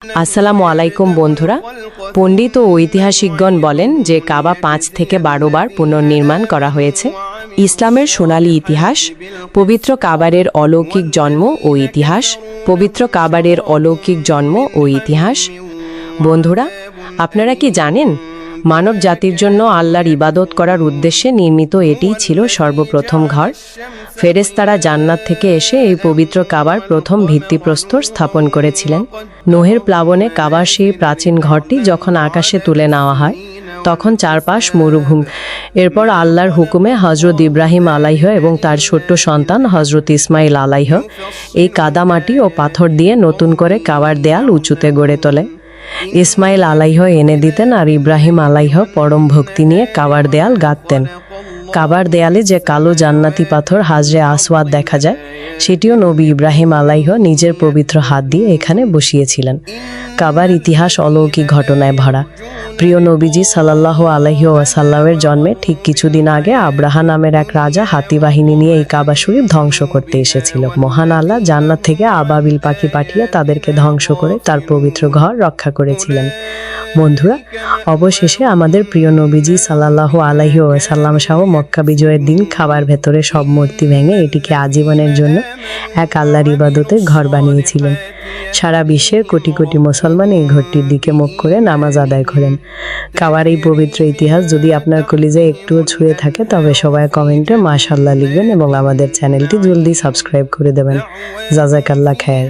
আসসালামু আলাইকুম বন্ধুরা। পণ্ডিত ও ঐতিহাসিকগণ বলেন যে কাবা ৫ থেকে ১২ বার পুনর্নির্মাণ করা হয়েছে। ইসলামের সোনালী ইতিহাস, পবিত্র কাবারের অলৌকিক জন্ম ও ইতিহাস। পবিত্র কাবারের অলৌকিক জন্ম ও ইতিহাস। বন্ধুরা, আপনারা কি জানেন মানব জাতির জন্য আল্লাহর ইবাদত করার উদ্দেশ্যে নির্মিত এটিই ছিল সর্বপ্রথম ঘর। ফেরেশতারা জান্নাত থেকে এসে এই পবিত্র কাবার প্রথম ভিত্তিপ্রস্তর স্থাপন করেছিলেন। নোহের প্লাবনে কাবার সেই প্রাচীন ঘরটি যখন আকাশে তুলে নেওয়া হয় তখন চারপাশ মরুভূমি। এরপর আল্লাহর হুকুমে হজরত ইব্রাহিম আলাইহ এবং তার ছোট্ট সন্তান হজরত ইসমাইল আলাইহ এই কাদামাটি ও পাথর দিয়ে নতুন করে কাবার দেয়াল উঁচুতে গড়ে তোলে। ইসমাইল আলাইহ এনে দিতেন আর ইব্রাহিম আলাইহ পরম ভক্তি নিয়ে কাবার দেয়াল গাঁথতেন। কাবার দেয়ালে যে কালো জান্নাতি পাথর হাজরে আসওয়াদ দেখা যায় সেটিও নবী ইব্রাহিম আলাইহ নিজের পবিত্র হাত দিয়ে এখানে বসিয়েছিলেন। কাবার ইতিহাস অলৌকিক ঘটনায় ভরা। প্রিয় নবীজি সাল্লাল্লাহু আলাইহি ওয়াসাল্লামের জন্মে ঠিক কিছুদিন আগে আব্রাহা নামের এক রাজা হাতি বাহিনী নিয়ে এই কাবা শরীফ ধ্বংস করতে এসেছিল। মহান আল্লাহ জান্নাত থেকে আবাবিল পাখি পাঠিয়ে তাদেরকে ধ্বংস করে তার পবিত্র ঘর রক্ষা করেছিলেন। বন্ধুরা, অবশেষে আমাদের প্রিয় নবীজি সাল্লাল্লাহু আলাইহি ওয়াসাল্লাম সহ মক্কা বিজয়ের দিন খাবার ভেতরে সব মূর্তি ভেঙে এটিকে আজীবনের জন্য এক আল্লাহর ইবাদতের ঘর বানিয়েছিলেন। সারা বিশ্বের কোটি কোটি মুসলমান এই ঘরটির দিকে মুখ করে নামাজ আদায় করেন। কাবার এই পবিত্র ইতিহাস যদি আপনার কলিজায় একটুও ছুঁয়ে থাকে তবে সবাই কমেন্টে মাশাআল্লাহ লিখবেন এবং আমাদের চ্যানেলটি জলদি সাবস্ক্রাইব করে দেবেন। জাযাকাল্লাহ খায়ের।